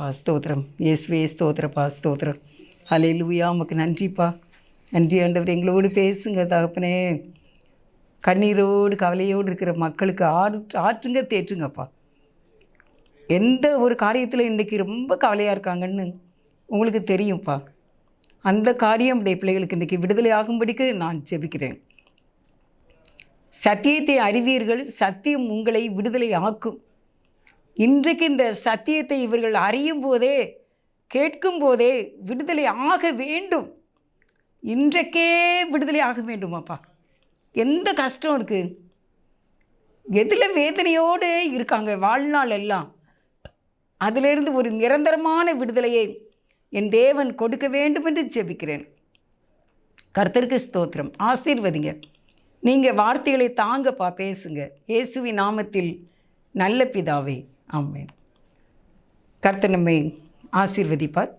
ஸ்தோத்திரப்பா, ஸ்தோத்திரம். இயேசுவே ஸ்தோத்திரப்பா, ஸ்தோத்திரம். ஹல்லேலூயா. உமக்கு நன்றிப்பா. நன்றி ஆண்டவர். எங்களோடு பேசுங்க தகப்பனே. கண்ணீரோடு கவலையோடு இருக்கிற மக்களுக்கு ஆற்றுங்க, தேற்றுங்கப்பா. எந்த ஒரு காரியத்தில் இன்றைக்கி ரொம்ப கவலையாக இருக்காங்கன்னு உங்களுக்கு தெரியும்ப்பா. அந்த காரியம் உடைய பிள்ளைகளுக்கு இன்றைக்கி விடுதலை ஆகும்படிக்கு நான் ஜெபிக்கிறேன். சத்தியத்தை அறிவீர்கள், சத்தியம் உங்களை விடுதலை ஆக்கும். இன்றைக்கு இந்த சத்தியத்தை இவர்கள் அறியும் போதே, கேட்கும் போதே விடுதலை ஆக வேண்டும். இன்றைக்கே விடுதலை ஆக வேண்டுமாப்பா. எந்த கஷ்டம் இருக்குது, எதில் வேதனையோடு இருக்காங்க வாழ்நாள் எல்லாம், அதிலிருந்து ஒரு நிரந்தரமான விடுதலையை என் தேவன் கொடுக்க வேண்டும் என்று ஜெபிக்கிறேன். கர்த்தருக்கு ஸ்தோத்திரம். ஆசீர்வதிங்க. நீங்கள் வார்த்தைகளை தாங்கப்பா, பேசுங்க. இயேசுவின் நாமத்தில் நல்ல பிதாவே, ஆமென். கர்த்தர் நம்மை ஆசீர்வதிப்பார்.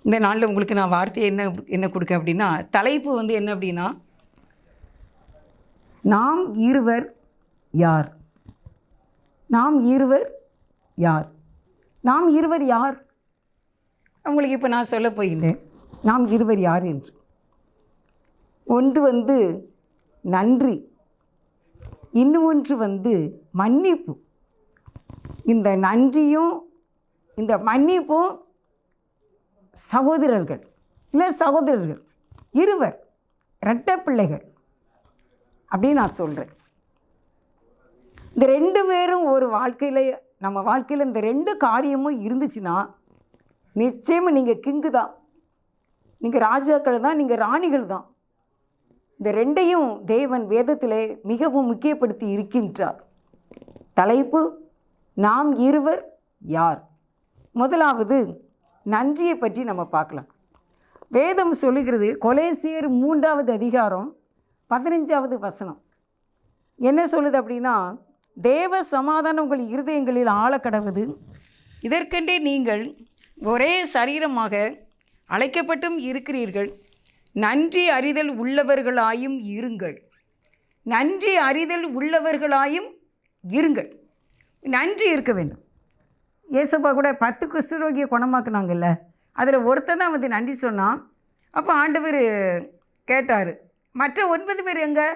இந்த நாளில் உங்களுக்கு நான் வார்த்தையை என்ன கொடுக்க அப்படின்னா, தலைப்பு என்ன அப்படின்னா, நாம் இருவர் யார்? நாம் இருவர் யார்? நாம் இருவர் யார்? உங்களுக்கு இப்போ நான் சொல்ல போகிறேன். நாம் இருவர் யார் என்று. ஒன்று நன்றி, இன்னொன்று மன்னிப்பு. இந்த நன்றியும் இந்த மன்னிப்பும் சகோதரர்கள் இல்லை சகோதரர்கள் இருவர், இரட்டை பிள்ளைகள் அப்படின்னு நான் சொல்கிறேன். இந்த ரெண்டு பேரும் ஒரு வாழ்க்கையில், நம்ம வாழ்க்கையில் இந்த ரெண்டு காரியமும் இருந்துச்சுன்னா நிச்சயமாக நீங்கள் கிங்கு தான், நீங்கள் ராஜாக்கள் தான், நீங்கள் ராணிகள் தான். இந்த ரெண்டையும் தேவன் வேதத்திலே மிகவும் முக்கியப்படுத்தி இருக்கின்றார். தலைப்பு நாம் இருவர் யார்? முதலாவது நன்றியை பற்றி நம்ம பார்க்கலாம். வேதம் சொல்லுகிறது, கொலேசியர் 3வது அதிகாரம் 15வது வசனம் என்ன சொல்லுது அப்படின்னா, தேவ சமாதானம் உங்கள் இருதயங்களில் ஆழக்கடவது, இதற்கென்றே நீங்கள் ஒரே சரீரமாக அழைக்கப்பட்டும் இருக்கிறீர்கள், நன்றி அறிதல் உள்ளவர்களாயும் இருங்கள். நன்றி அறிதல் உள்ளவர்களாயும் இருங்கள். நன்றி இருக்க வேண்டும். ஏசப்பா கூட 10 குஷ்டரோகியை குணமாக்குனாங்கல்ல, அதில் ஒருத்தன் தான் நன்றி சொன்னான். அப்போ ஆண்டவர் கேட்டார், மற்ற 9 பேர் எங்கே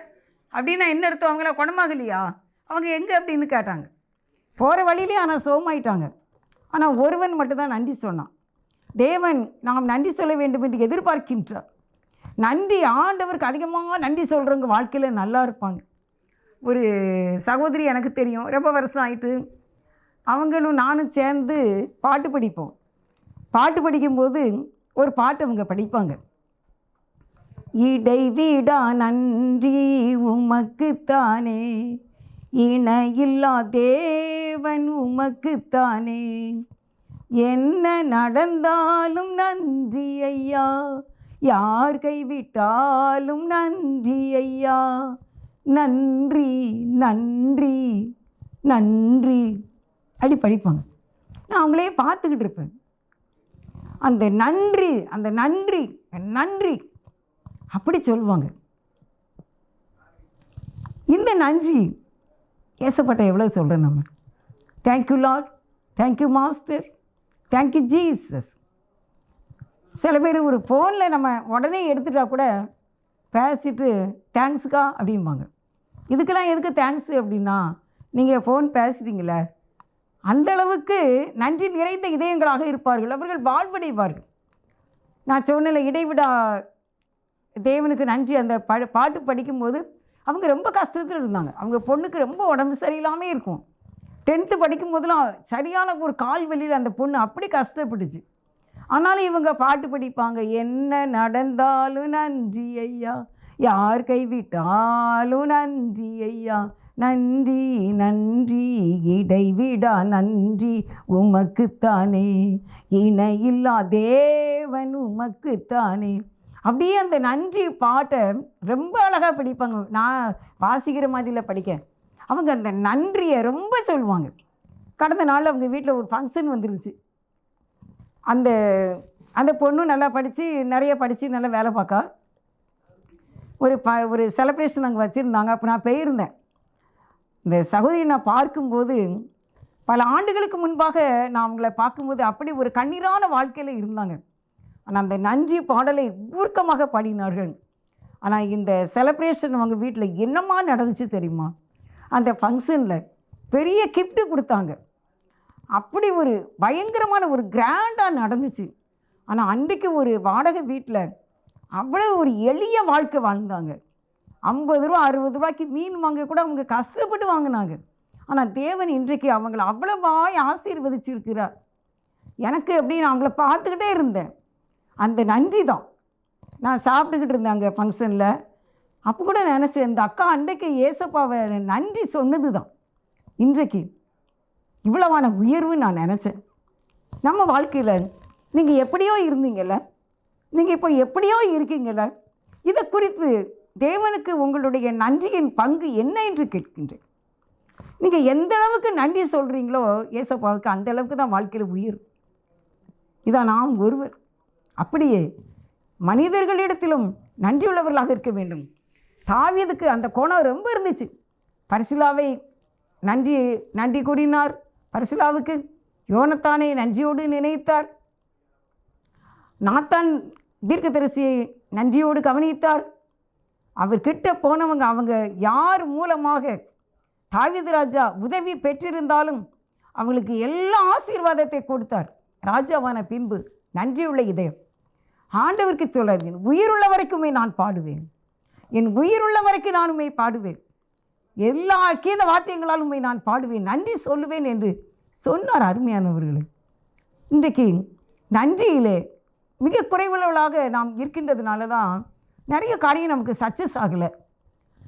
அப்படின்னா என்ன அர்த்தம்? அவங்கள குணமாகலையா? அவங்க எங்கே அப்படின்னு கேட்டாங்க. போகிற வழியிலே ஆனால் சோமாயிட்டாங்க. ஆனால் ஒருவன் மட்டும்தான் நன்றி சொன்னான். தேவன் நாம் நன்றி சொல்ல வேண்டும் என்று எதிர்பார்க்கின்றார். நன்றி, ஆண்டவருக்கு அதிகமாக நன்றி சொல்கிறவங்க வாழ்க்கையில் நல்லா இருப்பாங்க. ஒரு சகோதரி எனக்கு தெரியும், ரொம்ப வருஷம் ஆயிட்டு. அவங்களும் நானும் சேர்ந்து பாட்டு படிப்போம். பாட்டு படிக்கும்போது ஒரு பாட்டு அவங்க படிப்பாங்க. இடைவிடா நன்றி உமக்குத்தானே, இணையில்லா தேவன் உமக்குத்தானே, என்ன நடந்தாலும் நன்றி ஐயா, யார் கைவிட்டாலும் நன்றி ஐயா, நன்றி நன்றி நன்றி அப்படி படிப்பாங்க. நான் அவங்களே பார்த்துக்கிட்டு இருப்பேன். அந்த நன்றி அந்த நன்றி நன்றி அப்படி சொல்லுவாங்க. இந்த நன்றி ஏசப்பட்ட எவ்வளோ சொல்கிறேன் நம்ம. Thank you Lord, thank you master, thank you Jesus. சில பேர் ஒரு ஃபோனில் நம்ம உடனே எடுத்துட்டா கூட பேசிட்டு தேங்க்ஸுக்கா அப்படிம்பாங்க. இதுக்கெல்லாம் எதுக்கு தேங்க்ஸு அப்படின்னா, நீங்கள் ஃபோன் பேசுகிறீங்களே, அந்தளவுக்கு நன்றி நிறைந்த இதயங்களாக இருப்பார்கள், அவர்கள் வாழ்வடைவார்கள். நான் சொன்னல, இடைவிடா தேவனுக்கு நன்றி. அந்த பாட்டு படிக்கும்போது அவங்க ரொம்ப கஷ்டத்தில் இருந்தாங்க. அவங்க பொண்ணுக்கு ரொம்ப உடம்பு சரியில்லாமல் இருக்கும். 10th படிக்கும் போதெல்லாம் சரியான ஒரு கால் வெளியில் அந்த பொண்ணு அப்படி கஷ்டப்பட்டுச்சு. ஆனாலும் இவங்க பாட்டு படிப்பாங்க, என்ன நடந்தாலும் நன்றி ஐயா, யார் கைவிட்டாலும் நன்றி ஐயா, நன்றி நன்றி இடைவிடா நன்றி உமக்குத்தானே, இணையில்லா தேவன் உமக்குத்தானே. அப்படியே அந்த நன்றி பாட்டை ரொம்ப அழகாக படிப்பாங்க. நான் வாசிக்கிற மாதிரியில் படிக்க அவங்க அந்த நன்றியை ரொம்ப சொல்லுவாங்க. கடந்த நாள் அவங்க வீட்டில் ஒரு ஃபங்க்ஷன் வந்துருச்சு. அந்த அந்த பொண்ணு நல்லா படித்து, நிறைய படித்து நல்லா வேலை பார்க்கா. ஒரு செலிப்ரேஷன் அங்கே வச்சுருந்தாங்க. அப்போ நான் போயிருந்தேன். இந்த சகோதரி நான் பார்க்கும்போது பல ஆண்டுகளுக்கு முன்பாக நான் அவங்கள பார்க்கும்போது அப்படி ஒரு கண்ணீரான வாழ்க்கையில் இருந்தாங்க. ஆனால் அந்த நன்றி பாடலை ஊர்க்கமாக பாடினார்கள். ஆனால் இந்த செலிப்ரேஷன் அவங்க வீட்டில் என்னமா நடந்துச்சு தெரியுமா? அந்த ஃபங்க்ஷனில் பெரிய கிஃப்ட்டு கொடுத்தாங்க. அப்படி ஒரு பயங்கரமான ஒரு கிராண்டாக நடந்துச்சு. ஆனால் அன்றைக்கு ஒரு வாடகை வீட்டில் அவ்வளோ ஒரு எளிய வாழ்க்கை வாழ்ந்தாங்க. 50 ரூபா 60 ரூபாய்க்கு மீன் வாங்க கூட அவங்க கஷ்டப்பட்டு வாங்கினாங்க. ஆனால் தேவன் இன்றைக்கு அவங்கள அவ்வளவாய் ஆசீர்வதிச்சிருக்கிறார். எனக்கு அப்படின்னு அவங்கள பார்த்துக்கிட்டே இருந்தேன். அந்த நன்றி தான். நான் சாப்பிட்டுக்கிட்டு இருந்தேன் அங்கே ஃபங்க்ஷனில். அப்போ கூட நினச்சேன், இந்த அக்கா அன்றைக்கு ஏசப்பாவை நன்றி சொன்னது தான் இன்றைக்கு இவ்வளவான உயர்வுன்னு நான் நினச்சேன். நம்ம வாழ்க்கையில் நீங்கள் எப்படியோ இருந்தீங்கள்ல, நீங்கள் இப்போ எப்படியோ இருக்கீங்கள்ல, இதை குறித்து தேவனுக்கு உங்களுடைய நன்றியின் பங்கு என்ன என்று கேட்கின்றேன். நீங்கள் எந்த அளவுக்கு நன்றி சொல்கிறீங்களோ ஏசப்பாவுக்கு அந்த அளவுக்கு தான் வாழ்க்கையில் உயர். இதான் நாம் ஒருவர். அப்படியே மனிதர்களிடத்திலும் நன்றியுள்ளவர்களாக இருக்க வேண்டும். தாவீதுக்கு அந்த கோணம் ரொம்ப இருந்துச்சு. பரிசிலாவை நன்றி கூறினார். பரிசிலாவுக்கு யோனத்தானை நன்றியோடு நினைத்தார். நாத்தான் தீர்க்கதரிசியை நன்றியோடு கவனித்தார். அவர்கிட்ட போனவங்க அவங்க யார் மூலமாக தாவீது ராஜா உதவி பெற்றிருந்தாலும் அவங்களுக்கு எல்லா ஆசீர்வாதத்தை கொடுத்தார். ராஜாவான பின்பு நன்றியுள்ள இதயம். ஆண்டவருக்கு சொல்கிறேன், உயிருள்ள வரைக்குமே நான் பாடுவேன், என் உயிருள்ள வரைக்கும் நான் உண்மை பாடுவேன், எல்லா கீத வாத்தியங்களால் உண்மை நான் பாடுவேன், நன்றி சொல்லுவேன் என்று சொன்னார். அருமையானவர்களே, இன்றைக்கு நன்றியிலே மிக குறைவுள்ளவர்களாக நாம் இருக்கின்றதுனால தான் நிறைய காரியம் நமக்கு சக்ஸஸ் ஆகலை.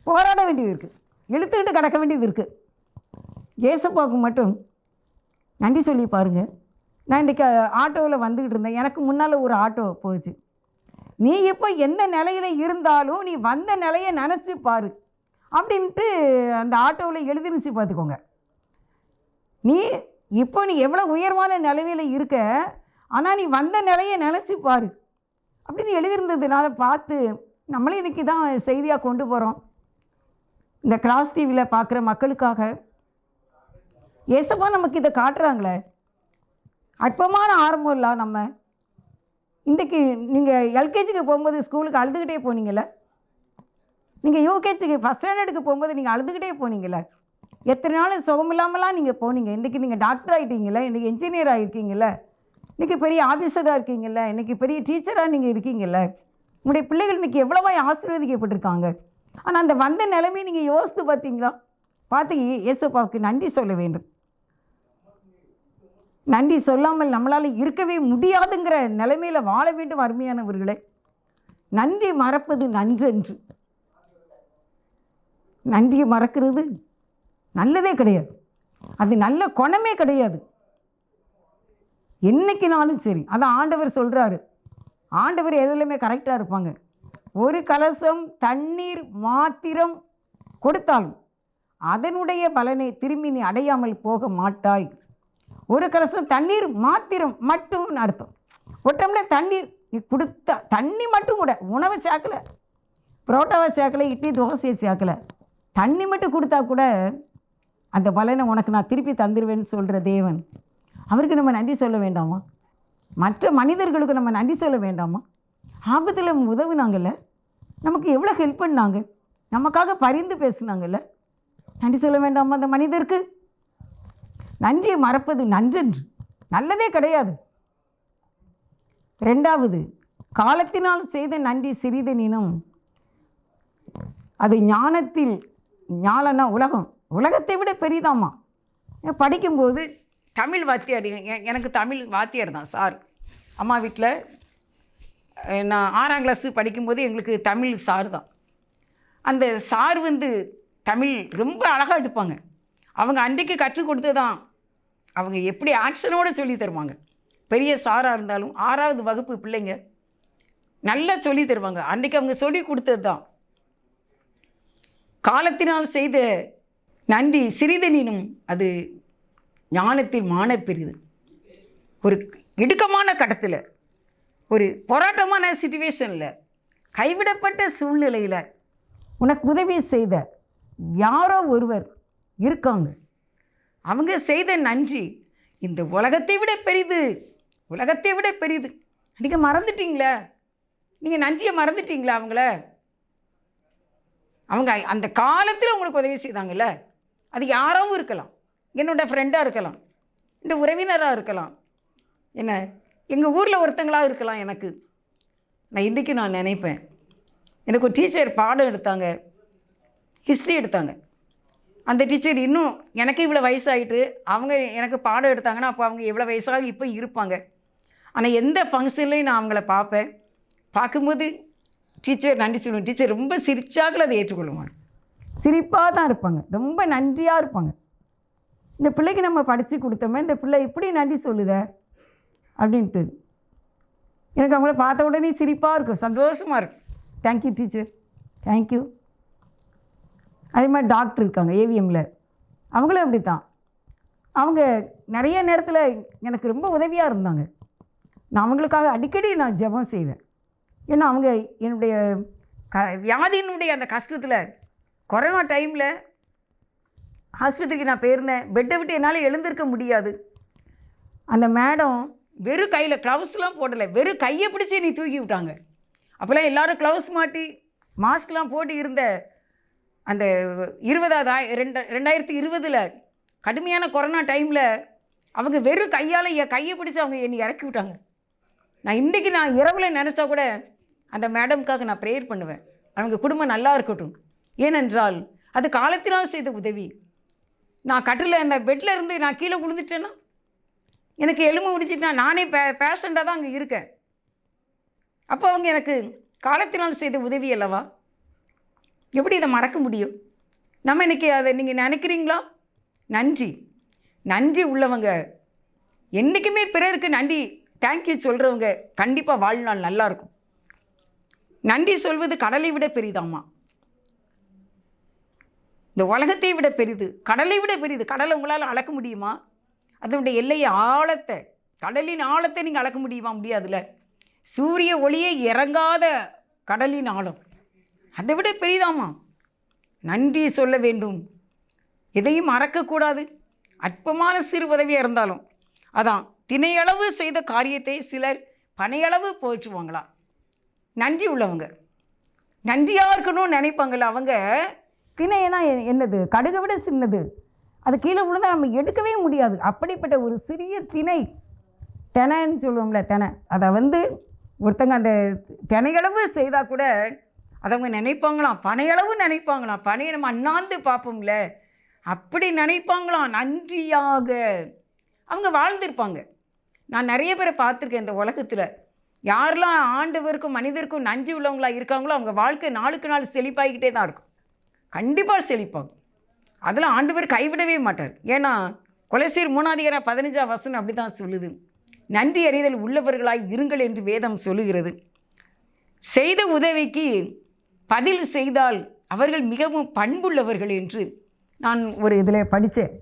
போராட வேண்டியது இருக்குது, இழுத்துக்கிட்டு கிடக்க வேண்டியது இருக்குது. ஏசப்பாவுக்கு மட்டும் நன்றி சொல்லி பாருங்கள். நான் இன்றைக்கி ஆட்டோவில் வந்துக்கிட்டு இருந்தேன். எனக்கு முன்னால் ஒரு ஆட்டோ போச்சு. நீ இப்போ எந்த நிலையில் இருந்தாலும் நீ வந்த நிலையை நினச்சி பாரு அப்படின்ட்டு அந்த ஆட்டோவில் எழுதிருச்சு. பார்த்துக்கோங்க, நீ எவ்வளோ உயர்வான நிலையில் இருக்க, ஆனால் நீ வந்த நிலையை நினச்சி பாரு அப்படின்னு எழுதியிருந்ததுனால பார்த்து நம்மளே இன்றைக்கி தான் செய்தியாக கொண்டு போகிறோம். இந்த கிராஸ் டிவியில் பார்க்குற மக்களுக்காக ஏசப்பா நமக்கு இதை காட்டுறாங்களே, அற்பமான ஆரம்பம் இல்லை. நம்ம இன்றைக்கி நீங்கள் எல்கேஜிக்கு போகும்போது ஸ்கூலுக்கு அழுதுகிட்டே போனீங்களே, நீங்கள் யூகேஜிக்கு ஃபஸ்ட் ஸ்டாண்டர்டுக்கு போகும்போது நீங்கள் அழுதுகிட்டே போனீங்களே, எத்தனை நாள் சுகம் இல்லாமலாம் நீங்கள் போனீங்க. இன்றைக்கி நீங்கள் டாக்டர் ஆகிட்டீங்களே, இன்றைக்கி இன்ஜினியர் ஆகிருக்கீங்களே, இன்றைக்கி பெரிய ஆஃபீஸராக இருக்கீங்களே, இன்றைக்கி பெரிய டீச்சராக நீங்கள் இருக்கீங்களே. உங்களுடைய பிள்ளைகள் இன்றைக்கி எவ்வளவா ஆசீர்வதிக்கப்பட்டிருக்காங்க. ஆனால் அந்த வந்த நிலைமையை நீங்கள் யோசித்து பார்த்தீங்களா? பார்த்து ஏசப்பாவுக்கு நன்றி சொல்ல வேண்டும். நன்றி சொல்லாமல் நம்மளால் இருக்கவே முடியாதுங்கிற நிலைமையில் வாழ வேண்டும். அருமையானவர்களே, நன்றி மறப்பது நன்றென்று. நன்றியை மறக்கிறது நல்லதே கிடையாது, அது நல்ல குணமே கிடையாது. என்னைக்குனாலும் சரி, அதான் ஆண்டவர் சொல்கிறாரு. ஆண்டவர் எதுலையுமே கரெக்டாக இருப்பாங்க. ஒரு கலசம் தண்ணீர் மாத்திரம் கொடுத்தாலும் அதனுடைய பலனை திரும்பி நீ அடையாமல் போக மாட்டாய். ஒரு கலசம் தண்ணீர் மாத்திரம் மட்டும் அர்த்தம். ஒரு டம்ளர் தண்ணீர் நீ கொடுத்தா, தண்ணி மட்டும் கூட, உணவை சேர்க்கலை, புரோட்டாவை சேர்க்கலை, இட்லி தோசையை சேர்க்கலை, தண்ணி மட்டும் கொடுத்தா கூட அந்த பலனை உனக்கு நான் திருப்பி தந்துடுவேன்னு சொல்கிற தேவன், அவருக்கு நம்ம நன்றி சொல்ல வேண்டாமா? மற்ற மனிதர்களுக்கு நம்ம நன்றி சொல்ல வேண்டாமா? ஆபத்தில் உதவுனாங்கல்ல, நமக்கு எவ்வளோ ஹெல்ப் பண்ணாங்க, நமக்காக பரிந்து பேசுனாங்கல்ல, நன்றி சொல்ல வேண்டாமா அந்த மனிதருக்கு? நன்றியை மறப்பது நன்றென்று நல்லதே கிடையாது. ரெண்டாவது, காலத்தினால் செய்த நன்றி சிறிதெனினும் அது ஞானத்தில், ஞானம்னா உலகத்தை விட பெரிதாமா. படிக்கும்போது தமிழ் வாத்தியார், எனக்கு தமிழ் வாத்தியார் தான் சார். அம்மா வீட்டில் நான் 6ஆம் கிளாஸு படிக்கும்போது எங்களுக்கு தமிழ் சார் தான். அந்த சார் தமிழ் ரொம்ப அழகாக எடுப்பாங்க. அவங்க அன்றைக்கு கற்றுக் கொடுத்து தான் அவங்க எப்படி ஆக்ஷனோடு சொல்லி தருவாங்க. பெரிய சாராக இருந்தாலும் 6ஆவது வகுப்பு பிள்ளைங்க நல்லா சொல்லி தருவாங்க. அன்றைக்கு அவங்க சொல்லி கொடுத்தது தான். காலத்தினால் செய்த நன்றி சிறிதெனினும் அது ஞானத்தில் மான பெரிது. ஒரு இடுக்கமான கட்டத்தில், ஒரு போராட்டமான சிச்சுவேஷனில், கைவிடப்பட்ட அவங்க செய்த நன்றி இந்த உலகத்தை விட பெரிது, உலகத்தை விட பெரிது. நீங்கள் மறந்துட்டீங்களே, நீங்கள் நன்றியை மறந்துட்டீங்களா? அவங்க அந்த காலத்தில் உங்களுக்கு உதவி செய்தாங்கல்ல, அது யாராவும் இருக்கலாம், என்னோடய ஃப்ரெண்டாக இருக்கலாம், இந்த உறவினராக இருக்கலாம், என்ன எங்கள் ஊரில் ஒருத்தங்களாக இருக்கலாம். நான் இன்றைக்கி நினைப்பேன், எனக்கு ஒரு டீச்சர் பாடம் எடுத்தாங்க, ஹிஸ்ட்ரி எடுத்தாங்க. அந்த டீச்சர் இன்னும் எனக்கு இவ்வளோ வயசாகிட்டு அவங்க எனக்கு பாடம் எடுத்தாங்கன்னா அப்போ அவங்க எவ்வளோ வயசாக இப்போ இருப்பாங்க. ஆனால் எந்த ஃபங்க்ஷன்லையும் நான் அவங்கள பார்ப்பேன். பார்க்கும்போது டீச்சர் நன்றி சொல்லுவேன். டீச்சர் ரொம்ப சிரிச்சாக்கள் அதை ஏற்றுக்கொள்ளுவாங்க, சிரிப்பாக தான் இருப்பாங்க, ரொம்ப நன்றியாக இருப்பாங்க. இந்த பிள்ளைக்கு நம்ம படித்து கொடுத்தோமே, இந்த பிள்ளை இப்படி நன்றி சொல்லுத அப்படின்ட்டு எனக்கு அவங்கள பார்த்த உடனே சிரிப்பாக இருக்கும், சந்தோஷமாக இருக்கும். Thank you teacher, thank you. அதே மாதிரி டாக்டர் இருக்காங்க ஏவிஎம்மில், அவங்களும் அப்படி தான். அவங்க நிறைய நேரத்தில் எனக்கு ரொம்ப உதவியாக இருந்தாங்க. நான் அவங்களுக்காக அடிக்கடி ஜெபம் செய்வேன். ஏன்னா அவங்க என்னுடைய வியாதியினுடைய அந்த கஷ்டத்தில் கொரோனா டைமில் ஆஸ்பத்திரிக்கு நான் போயிருந்தேன். பெட்டை விட்டு என்னால் எழுந்திருக்க முடியாது. அந்த மேடம் வெறும் கையில் க்ளவுஸ்லாம் போடலை, வெறும் கையை பிடிச்சி நீ தூக்கி விட்டாங்க. அப்போல்லாம் எல்லோரும் க்ளவுஸ் மாட்டி மாஸ்க்லாம் போட்டு இருந்த அந்த 2020 கடுமையான கொரோனா டைமில் அவங்க வெறும் கையால் என் கையை பிடிச்சி அவங்க என்னை இறக்கி விட்டாங்க. இன்றைக்கி இரவில் நினச்சா கூட அந்த மேடமுக்காக நான் ப்ரேயர் பண்ணுவேன், அவங்க குடும்பம் நல்லா இருக்கட்டும். ஏனென்றால் அது காலத்தினால் செய்த உதவி. நான் கட்டில் அந்த பெட்டில் இருந்து நான் கீழே விழுந்துட்டேன்னா, எனக்கு எலும்பு முடிஞ்சிட்டா நானே பேஷண்ட்டாக தான் அங்கே இருக்கேன். அப்போ அவங்க எனக்கு காலத்தினால் செய்த உதவி அல்லவா? எப்படி இதை மறக்க முடியும்? நம்ம இன்றைக்கி அதை நீங்கள் நினைக்கிறீங்களா? நன்றி உள்ளவங்க என்றைக்குமே பிறருக்கு நன்றி தேங்க்யூ சொல்கிறவங்க கண்டிப்பாக வாழ்நாள் நல்லாயிருக்கும். நன்றி சொல்வது கடலை விட பெரிதாம்மா, இந்த உலகத்தை விட பெரிது, கடலை விட பெரிது. கடலை உங்களால் அளக்க முடியுமா? அதனுடைய எல்லையை ஆழத்தை, கடலின் ஆழத்தை நீங்கள் அளக்க முடியுமா? முடியாதுல்ல. சூரிய ஒளியே இறங்காத கடலின் ஆழம் அதை விட பெரிதாம்மா. நன்றி சொல்ல வேண்டும், எதையும் மறக்கக்கூடாது. அற்பமான சிறு உதவியாக இருந்தாலும் அதான் தினையளவு செய்த காரியத்தை சிலர் பனையளவு போற்றுவாங்களா. நன்றி உள்ளவங்க நன்றியாக இருக்கணும்னு நினைப்பாங்கள. அவங்க தினைனா என்னது? கடுகை விட சின்னது, அது கீழே விழுந்தால் நம்ம எடுக்கவே முடியாது. அப்படிப்பட்ட ஒரு சிறிய திணை, தெனைன்னு சொல்லுவோம்ல, தெனை. அதை ஒருத்தங்க அந்த தினையளவு செய்தால் கூட அதை அவங்க நினைப்பாங்களாம், பனையளவு நினைப்பாங்களாம். பனையை நம்ம அண்ணாந்து பார்ப்போம்ல, அப்படி நினைப்பாங்களாம். நன்றியாக அவங்க வாழ்ந்திருப்பாங்க. நான் நிறைய பேரை பார்த்துருக்கேன் இந்த உலகத்தில். யாரெல்லாம் ஆண்டவருக்கும் மனிதருக்கும் நன்றி உள்ளவங்களாக இருக்காங்களோ அவங்க வாழ்க்கை நாளுக்கு நாள் செழிப்பாகிக்கிட்டே தான் இருக்கும். கண்டிப்பாக செழிப்பாங்க. அதில் ஆண்டவர் கைவிடவே மாட்டார். ஏன்னா கொலைசீர் 3:15 அப்படி தான் சொல்லுது, நன்றி அறிதல் உள்ளவர்களாய் இருங்கள் என்று வேதம் சொல்லுகிறது. செய்த உதவிக்கு பதில் செய்தால் அவர்கள் மிகவும் பண்புள்ளவர்கள் என்று நான் ஒரு இதில் படித்தேன்.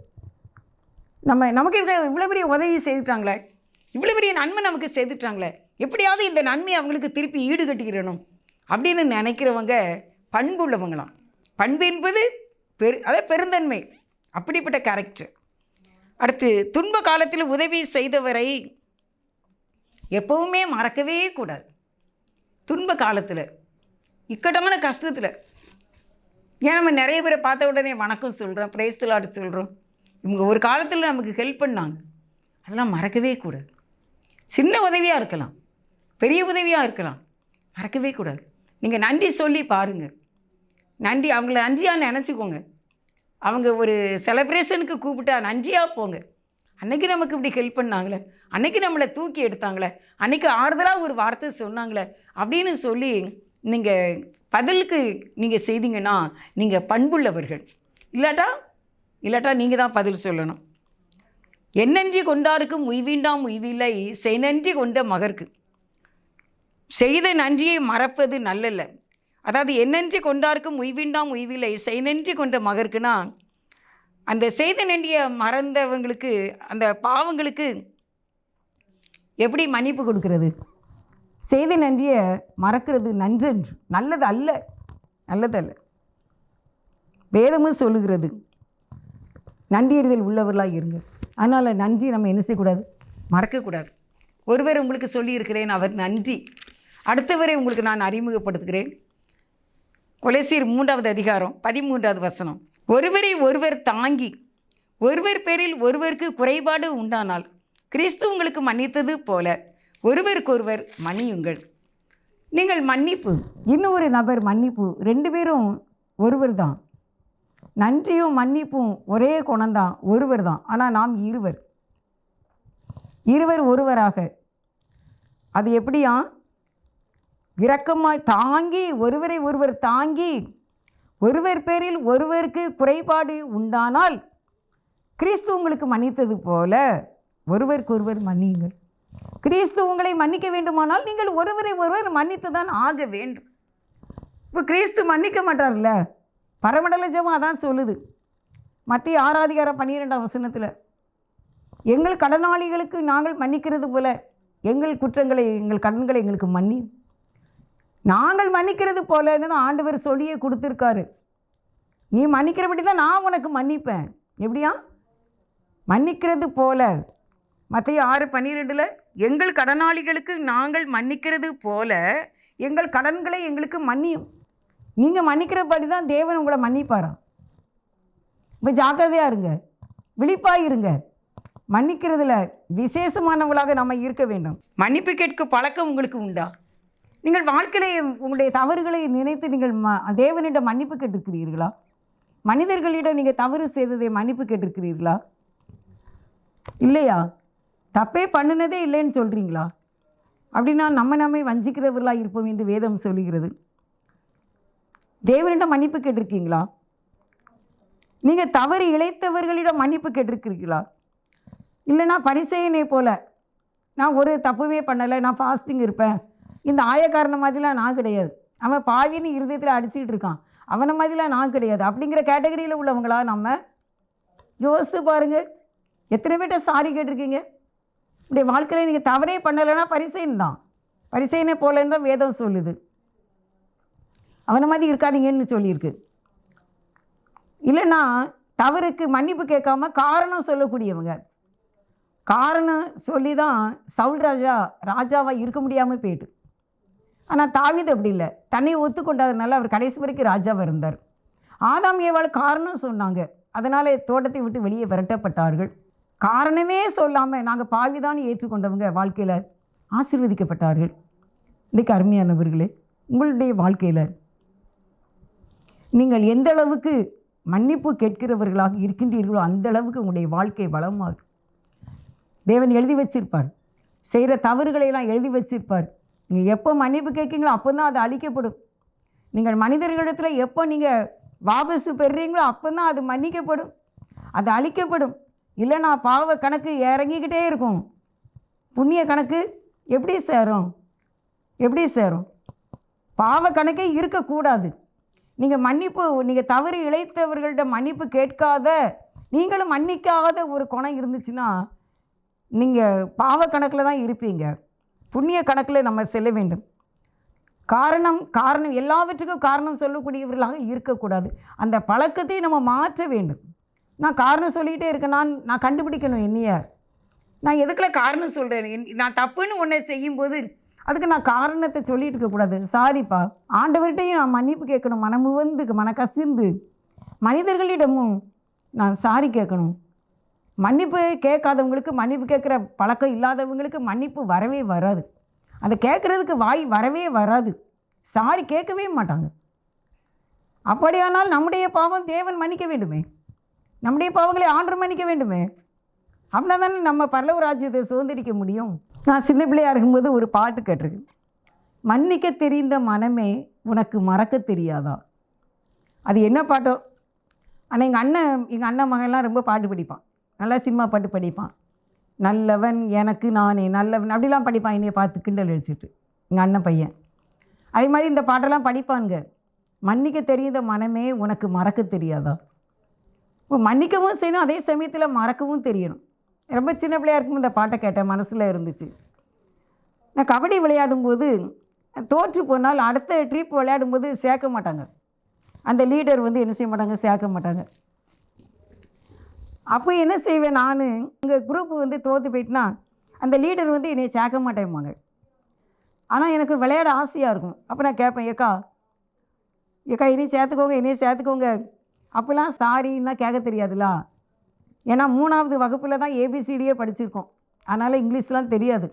நமக்கு இவ்வளோ பெரிய உதவி செய்துட்டாங்களே, இவ்வளோ பெரிய நன்மை நமக்கு செய்துட்டாங்களே, எப்படியாவது இந்த நன்மையை அவங்களுக்கு திருப்பி ஈடுகட்டிக்கிறணும் அப்படின்னு நினைக்கிறவங்க பண்புள்ளவங்களாம். பண்பு என்பது பெருந்தன்மை, அப்படிப்பட்ட கேரக்டர். அடுத்து துன்ப காலத்தில் உதவி செய்தவரை எப்பவுமே மறக்கவே கூடாது. துன்ப காலத்தில், இக்கட்டான கஷ்டத்தில், ஏன் நம்ம நிறைய பேரை பார்த்த உடனே வணக்கம் சொல்கிறோம், பிரைஸ் தி லார்ட் சொல்கிறோம். இவங்க ஒரு காலத்தில் நமக்கு ஹெல்ப் பண்ணாங்க, அதெல்லாம் மறக்கவே கூடாது. சின்ன உதவியாக இருக்கலாம், பெரிய உதவியாக இருக்கலாம், மறக்கவே கூடாது. நீங்கள் நன்றி சொல்லி பாருங்கள். அவங்கள நன்றியாக நினச்சிக்கோங்க. அவங்க ஒரு செலிப்ரேஷனுக்கு கூப்பிட்டா நன்றியாக போங்க. அன்றைக்கி நமக்கு இப்படி ஹெல்ப் பண்ணாங்களே, அன்றைக்கி நம்மளை தூக்கி எடுத்தாங்களே, அன்றைக்கி ஆறுதலாக ஒரு வார்த்தை சொன்னாங்களே அப்படின்னு சொல்லி நீங்கள் பதிலுக்கு நீங்கள் செய்தீங்கன்னா நீங்கள் பண்புள்ளவர்கள். இல்லாட்டா நீங்கள் தான் பதில் சொல்லணும். என்னன்றி கொண்டாருக்கும் உய்வீண்டாம் உய்வில்லை, செய்நன்றி கொண்ட மகற்கு. செய்த நன்றியை மறப்பது நல்லல்ல. அதாவது என்னன்றி கொண்டாருக்கும் உய்வீண்டாம் உய்வில்லை, செய்நன்றி கொண்ட மகற்குனா, அந்த செய்த நன்றியை மறந்தவங்களுக்கு, அந்த பாவங்களுக்கு எப்படி மன்னிப்பு கொடுக்கிறது? செய்த நன்றியை மறக்கிறது நன்றன்று, நல்லதல்ல. வேதமும் சொல்லுகிறது, நன்றியறிதல் உள்ளவர்களாக இருங்க. அதனால் நன்றி நம்ம என்ன செய்யக்கூடாது, மறக்கக்கூடாது. ஒருவர் உங்களுக்கு சொல்லியிருக்கிறேன், அவர் நன்றி. அடுத்தவரை உங்களுக்கு நான் அறிமுகப்படுத்துகிறேன். கொலோசியர் 3வது அதிகாரம் 13வது வசனம். ஒருவரை ஒருவர் தாங்கி ஒருவர் பேரில் ஒருவருக்கு குறைபாடு உண்டானால் கிறிஸ்து உங்களுக்கு மன்னித்தது போல ஒருவருக்கொருவர் மன்னியுங்கள். நீங்கள் மன்னிப்பு, இன்னொரு நபர் மன்னிப்பு, 2 பேரும் ஒருவர் தான். நன்றியும் மன்னிப்பும் ஒரே குணம்தான், ஒருவர் தான். ஆனால் நாம் இருவர் ஒருவராக. அது எப்படியா? இரக்கமாய் தாங்கி, ஒருவரை ஒருவர் தாங்கி ஒருவர் பேரில் ஒருவருக்கு குறைபாடு உண்டானால் கிறிஸ்து உங்களுக்கு மன்னித்தது போல ஒருவருக்கொருவர் மன்னியுங்கள். கிறிஸ்து உங்களை மன்னிக்க வேண்டுமானால் நீங்கள் ஒருவரை ஒருவர் மன்னித்து தான் ஆக வேண்டும். இப்போ கிறிஸ்து மன்னிக்க மாட்டார்ல. பரமண்டல ஜெபம் அதான் சொல்லுது. மத்திய 6வது அதிகாரம் 12வது வசனத்தில், எங்கள் கடனாளிகளுக்கு நாங்கள் மன்னிக்கிறது போல எங்கள் குற்றங்களை எங்கள் கடன்களை எங்களுக்கு மன்னி. நாங்கள் மன்னிக்கிறது போலன்னு தான் ஆண்டவர் சொல்லியே கொடுத்துருக்காரு. நீ மன்னிக்கிறபடி தான் நான் உனக்கு மன்னிப்பேன். எப்படியா? மன்னிக்கிறது போல. மத்திய 6:12 எங்கள் கடனாளிகளுக்கு நாங்கள் மன்னிக்கிறது போல எங்கள் கடன்களை எங்களுக்கு மன்னியும். நீங்கள் மன்னிக்கிறபடி தான் தேவன் உங்களை மன்னிப்பாராம். இப்போ ஜாக்கிரதையாக இருங்க, விழிப்பாக இருங்க. மன்னிக்கிறதுல விசேஷமானவங்களாக நம்ம இருக்க வேண்டும். மன்னிப்பு கேட்க பழக்கம் உங்களுக்கு உண்டா? நீங்கள் வாழ்க்கையில் உங்களுடைய தவறுகளை நினைத்து நீங்கள் தேவனிடம் மன்னிப்பு கேட்டிருக்கிறீர்களா? மனிதர்களிடம் நீங்கள் தவறு செய்ததை மன்னிப்பு கேட்டிருக்கிறீர்களா? இல்லையா? தப்பே பண்ணினதே இல்லைன்னு சொல்கிறீங்களா? அப்படின்னா நம்மை வஞ்சிக்கிறவர்களாக இருப்போம் என்று வேதம் சொல்லுகிறது. தேவனிடம் மன்னிப்பு கேட்டிருக்கீங்களா? நீங்கள் தவறு இழைத்தவர்களிடம் மன்னிப்பு கேட்டிருக்கிறீர்களா? இல்லைனா பரிசேயனை போல நான் ஒரு தப்புவே பண்ணலை, நான் ஃபாஸ்டிங் இருப்பேன், இந்த ஆயக்காரனை மாதிரிலாம் நான் கிடையாது, அவன் பாவின்னு இருதயத்தில் அடிச்சுக்கிட்டு இருக்கான், அவனை மாதிரிலாம் நான் கிடையாது அப்படிங்கிற கேட்டகரியில் உள்ளவங்களா நம்ம யோசித்து பாருங்கள். எத்தனை பேர்ட்ட சாரி கேட்டிருக்கீங்க? இப்படி வாழ்க்கையில் நீங்கள் தவறே பண்ணலைன்னா பரிசேயன் தான், பரிசேயனை போலன்னு தான் வேதம் சொல்லுது. அவனை மாதிரி இருக்காதீங்கன்னு சொல்லியிருக்கு. இல்லைன்னா தவறுக்கு மன்னிப்பு கேட்காம காரணம் சொல்லக்கூடியவங்க. காரணம் சொல்லி தான் சவுல் ராஜாவாக இருக்க முடியாமல் போயிட்டு. ஆனால் தாவீது அப்படி இல்லை, தன்னை ஒத்துக்கொண்டதுனால அவர் கடைசி வரைக்கும் ராஜாவாக இருந்தார். ஆதாம் ஏவாள் காரணம் சொன்னாங்க, அதனால் தோட்டத்தை விட்டு வெளியே விரட்டப்பட்டார்கள். காரணமே சொல்லாமல் நாங்கள் பாவிதான் ஏற்றுக்கொண்டவங்க வாழ்க்கையில் ஆசீர்வதிக்கப்பட்டார்கள். இன்றைக்கு அருமையானவர்களே, உங்களுடைய வாழ்க்கையில் நீங்கள் எந்த அளவுக்கு மன்னிப்பு கேட்கிறவர்களாக இருக்கின்றீர்களோ அந்த அளவுக்கு உங்களுடைய வாழ்க்கை வளமாகும். தேவன் எழுதி வச்சிருப்பார், செய்கிற தவறுகளையெல்லாம் எழுதி வச்சிருப்பார். நீங்கள் எப்போ மன்னிப்பு கேட்குங்களோ அப்போ தான் அது அழிக்கப்படும். நீங்கள் மனிதர்களிடத்தில் எப்போ நீங்கள் வாபஸ் பெறுறீங்களோ அப்போ தான் அது மன்னிக்கப்படும், அது அழிக்கப்படும். இல்லைனா பாவ கணக்கு இறங்கிக்கிட்டே இருக்கும். புண்ணிய கணக்கு எப்படி சேரும்? பாவ கணக்கே இருக்கக்கூடாது. நீங்கள் மன்னிப்பு, நீங்கள் தவறு இழைத்தவர்கள்ட்ட மன்னிப்பு கேட்காத, நீங்களும் மன்னிக்காத ஒரு குணம் இருந்துச்சுன்னா நீங்கள் பாவ கணக்கில் தான் இருப்பீங்க. புண்ணிய கணக்கில் நம்ம செல்ல வேண்டும். காரணம் எல்லாவற்றுக்கும் காரணம் சொல்லக்கூடியவர்களாக இருக்கக்கூடாது. அந்த பழக்கத்தை நம்ம மாற்ற வேண்டும். நான் காரணம் சொல்லிக்கிட்டே இருக்கேன், நான் கண்டுபிடிக்கணும் என்னைய. நான் எதுக்குள்ள காரணம் சொல்கிறேன்? நான் தப்புன்னு ஒன்றை செய்யும்போது அதுக்கு நான் காரணத்தை சொல்லிட்டு இருக்கக்கூடாது. சாரிப்பா, ஆண்டவர்கிட்டையும் நான் மன்னிப்பு கேட்கணும், மனக்கசிந்து. மனிதர்களிடமும் நான் சாரி கேட்கணும். மன்னிப்பு கேட்காதவங்களுக்கு, மன்னிப்பு கேட்குற பழக்கம் இல்லாதவங்களுக்கு மன்னிப்பு வரவே வராது. அதை கேட்குறதுக்கு வாய் வரவே வராது, சாரி கேட்கவே மாட்டாங்க. அப்படியானால் நம்முடைய பாவம் தேவன் மன்னிக்க வேண்டுமே, நம்முடைய பாவங்களை ஆண்டவர் மன்னிக்க வேண்டுமே. அப்படின்னா தானே நம்ம பரலோக ராஜ்யத்தை சுதந்திரிக்க முடியும். நான் சின்ன பிள்ளையாக இருக்கும்போது ஒரு பாட்டு கேட்டிருக்கேன், மன்னிக்க தெரிந்த மனமே உனக்கு மறக்க தெரியாதா. அது என்ன பாட்டோ. ஆனால் எங்கள் அண்ணன் மகன்லாம் ரொம்ப பாட்டு படிப்பான், நல்லா சினிமா பாட்டு படிப்பான். நல்லவன் எனக்கு நானே நல்லவன் அப்படிலாம் படிப்பான், என்னையை பார்த்து கிண்டல் அடிச்சுட்டு எங்கள் அண்ணன் பையன். அதே மாதிரி இந்த பாட்டெல்லாம் படிப்பாங்க. மன்னிக்க தெரிந்த மனமே உனக்கு மறக்க தெரியாதா. இப்போ மன்னிக்கவும் செய்யணும், அதே சமயத்தில் மறக்கவும் தெரியணும். ரொம்ப சின்ன பிள்ளையாக இருக்கும் இந்த பாட்டை கேட்டேன், மனசில் இருந்துச்சு. நான் கபடி விளையாடும்போது தோற்று போனால் அடுத்த ட்ரிப் விளையாடும்போது சேர்க்க மாட்டாங்க. அந்த லீடர் என்ன செய்ய மாட்டாங்க, சேர்க்க மாட்டாங்க. அப்போ என்ன செய்வேன் நான், எங்கள் குரூப் வந்து தோற்று போயிட்டுனா அந்த லீடர் வந்து என்னை சேர்க்க மாட்டேம்பாங்க. ஆனால் எனக்கு விளையாட ஆசையாக இருக்கும். அப்போ நான் கேட்பேன், ஏக்கா என்னையும் சேர்த்துக்கோங்க. அப்போல்லாம் சாரின்னா கேட்க தெரியாதுல்ல. ஏன்னா 3வது வகுப்பில் தான் ஏபிசிடியே படிச்சிருக்கோம். அதனால் இங்கிலீஷ்லாம் தெரியாது.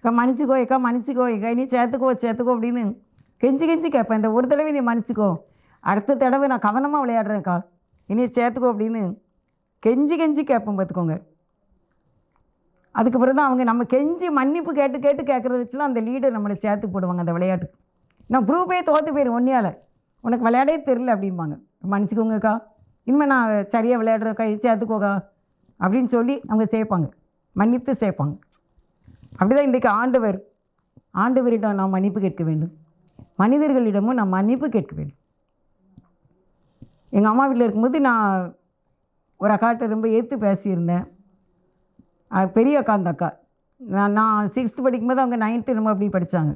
மன்னிச்சிக்கோ என்னையும் சேர்த்துக்கோ அப்படின்னு கெஞ்சி கேட்பேன். இந்த ஒரு தடவை நீ மன்னிச்சிக்கோ, அடுத்த தடவை நான் கவனமாக விளையாடுறேன்க்கா, என்னையும் சேர்த்துக்கோ அப்படின்னு கெஞ்சி கேட்பேன் பார்த்துக்கோங்க. அதுக்கு பிறகு தான் அவங்க நம்ம கெஞ்சி மன்னிப்பு கேட்குறத வச்சுலாம் அந்த லீடர் நம்மளை சேர்த்து போடுவாங்க அந்த விளையாட்டுக்கு. நான் குரூப்பே தோற்று போயிடும் ஒன்றையால், உனக்கு விளையாடே தெரில அப்படிம்பாங்க. மன்னிச்சிக்கோங்கக்கா, இனிமேல் நான் சரியாக விளையாடுறேக்கா, சேர்த்துக்கோக்கா அப்படின்னு சொல்லி அவங்க சேர்ப்பாங்க, மன்னித்து சேர்ப்பாங்க. அப்படி தான் இன்றைக்கு ஆண்டவரிடம் நாம் மன்னிப்பு கேட்க வேண்டும், மனிதர்களிடமும் நாம் மன்னிப்பு கேட்க வேண்டும். எங்கள் அம்மா வீட்டில் இருக்கும்போது நான் ஒரு அக்காட்ட ரொம்ப ஏற்று பேசியிருந்தேன். பெரிய அக்கா, அந்த அக்கா நான் 6th படிக்கும்போது அவங்க 9th நம்ம அப்படி படித்தாங்க.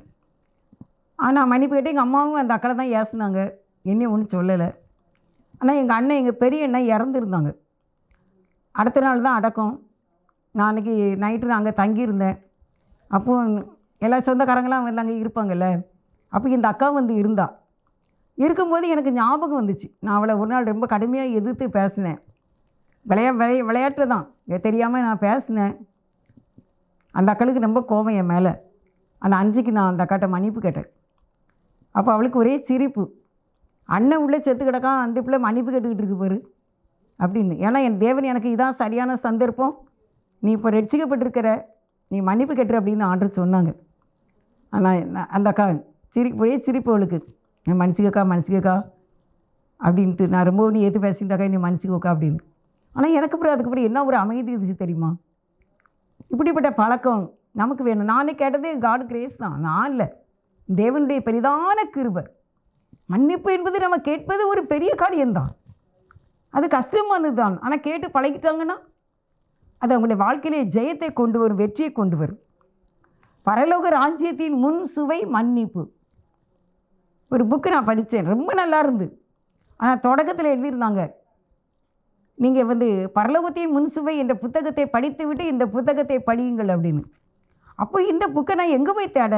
ஆனால் மன்னிப்பு கேட்டு எங்கள் அம்மாவும் அந்த அக்காவை தான் ஏசுனாங்க, என்னையும் ஒன்றும் சொல்லலை. ஆனால் எங்கள் பெரிய அண்ணன் இறந்துருந்தாங்க. அடுத்த நாள் தான் அடக்கம். நான் அன்றைக்கி நைட்டு நான் அங்கே தங்கியிருந்தேன். அப்போது எல்லா சொந்தக்காரங்களாம் வந்து அங்கே இருப்பாங்கல்ல. அப்போ இந்த அக்கா வந்து இருக்கும்போது எனக்கு ஞாபகம் வந்துச்சு. நான் அவளை ஒரு நாள் ரொம்ப கடுமையாக எதிர்த்து பேசினேன். விளையாட்டில் தான் தெரியாமல் நான் பேசினேன். அந்த அக்களுக்கு ரொம்ப கோபம் என் மேலே. அந்த 5க்கு நான் அந்த அக்காட்ட மன்னிப்பு கேட்டேன். அப்போ அவளுக்கு ஒரே சிரிப்பு. அண்ணன் உள்ளே செத்து கிடக்கான், அந்த பிள்ளை மன்னிப்பு கேட்டுக்கிட்டு இருக்கு பாரு அப்படின்னு. ஏன்னா என் தேவன் எனக்கு இதான் சரியான சந்தர்ப்பம், நீ இப்போ ரட்சிக்கப்பட்டிருக்கிற, நீ மன்னிப்பு கேட்டுரு அப்படின்னு ஆண்டவர் சொன்னாங்க. ஆனால் அந்த அக்கா ஒரே சிரிப்பு அவளுக்கு. மன்னிச்சிக்கக்கா அப்படின்ட்டு. நான் ரொம்ப நீ ஏற்று பேசிட்டாக்கா, நீ மன்னிச்சிக்கோக்கா அப்படின்னு. ஆனால் எனக்கு அப்புறம் அதுக்கப்புறம் என்ன ஒரு அமைதி இருந்துச்சு தெரியுமா? இப்படிப்பட்ட பழக்கம் நமக்கு வேணும். நானே கேட்டதே காட் கிரேஸ் தான், நான் இல்லை, தேவனுடைய பெரிதான கிருபை. மன்னிப்பு என்பது நம்ம கேட்பது ஒரு பெரிய காரியம்தான், அது கஷ்டமானது தான். ஆனால் கேட்டு பழகிட்டாங்கன்னா அது அவங்களுடைய வாழ்க்கையிலே ஜெயத்தை கொண்டு வரும், வெற்றியை கொண்டு வரும். பரலோக ராஜ்யத்தின் முன் சுவை மன்னிப்பு. ஒரு புக்கு நான் படித்தேன், ரொம்ப நல்லா இருந்து. ஆனால் தொடக்கத்தில் எழுதியிருந்தாங்க, நீங்கள் வந்து பரலோகத்தின் முன்சுவை என்ற புத்தகத்தை படித்து விட்டு இந்த புத்தகத்தை படியுங்கள் அப்படின்னு. அப்போ இந்த புக்கை நான் எங்கே போய் தேட?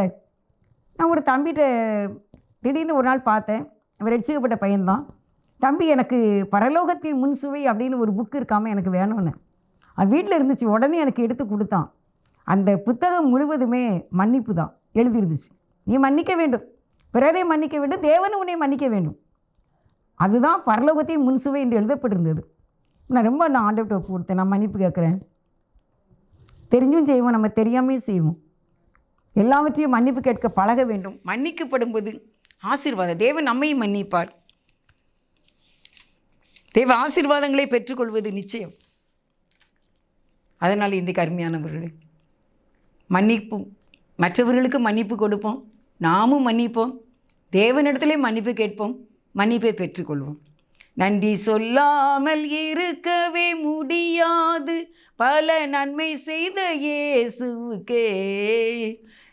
நான் ஒரு தம்பிகிட்ட திடீர்னு ஒரு நாள் பார்த்தேன். அவர் ரட்சிக்கப்பட்ட பையன்தான். தம்பி, எனக்கு பரலோகத்தின் முன்சுவை அப்படின்னு ஒரு புக்கு இருக்காமல் எனக்கு வேணும்னு. அது வீட்டில் இருந்துச்சு. உடனே எனக்கு எடுத்து கொடுத்தான். அந்த புத்தகம் முழுவதுமே மன்னிப்பு தான் எழுதியிருந்துச்சு. நீ மன்னிக்க வேண்டும், பிறரை மன்னிக்க வேண்டும், தேவன் உன்னை மன்னிக்க வேண்டும். அதுதான் பரலோகத்தின் முன்சுவை என்று எழுதப்பட்டிருந்தது. நான் ஆண்டவர்கிட்ட கொடுத்தேன், நான் மன்னிப்பு கேட்குறேன். தெரிஞ்சும் செய்வோம், நம்ம தெரியாமையும் செய்வோம். எல்லாவற்றையும் மன்னிப்பு கேட்க பழக வேண்டும். மன்னிக்கப்படும் போது ஆசீர்வாதம், தேவன் நம்மையும் மன்னிப்பார். தேவ ஆசீர்வாதங்களை பெற்றுக்கொள்வது நிச்சயம். அதனால் இன்றைக்கு அருமையானவர்களே, மன்னிப்பும், மற்றவர்களுக்கு மன்னிப்பு கொடுப்போம், நாமும் மன்னிப்போம், தேவனிடத்திலே மன்னிப்பு கேட்போம், மன்னிப்பை பெற்றுக்கொள்வோம். நன்றி சொல்லாமல் இருக்கவே முடியாது, பல நன்மை செய்த இயேசுவுக்கே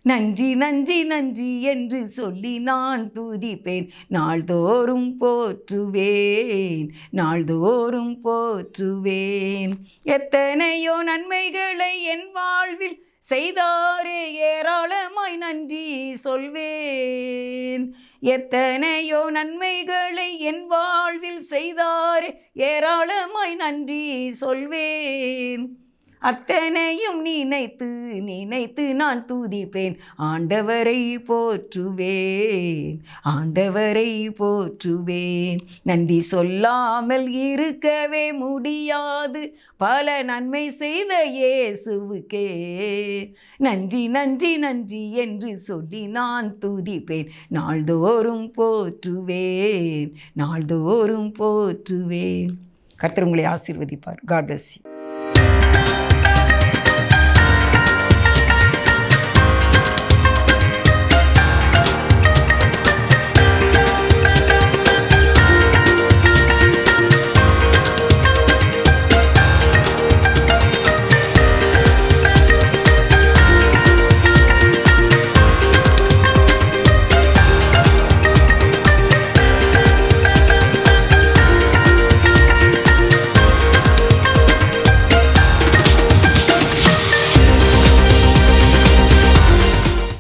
நன்றி நன்றி நன்றி என்று சொல்லி நான் துதிப்பேன், நாள்தோறும் போற்றுவேன், நாள்தோறும் போற்றுவேன். எத்தனையோ நன்மைகளை என் வாழ்வில் செய்தாரே, ஏராளமாய் நன்றி சொல்வேன். எத்தனையோ நன்மைகளை என் வாழ்வில் செய்தாரே, ஏராளமாய் நன்றி சொல்வேன். அத்தனையும் நினைத்து நினைத்து நான் துதிப்பேன், ஆண்டவரை போற்றுவேன், ஆண்டவரை போற்றுவேன். நன்றி சொல்லாமல் இருக்கவே முடியாது, பல நன்மை செய்த இயேசுவுக்கே நன்றி நன்றி நன்றி என்று சொல்லி நான் துதிப்பேன், நாள்தோறும் போற்றுவேன், நாள்தோறும் போற்றுவேன். கர்த்தர் உங்களை ஆசீர்வதிப்பார். God bless you.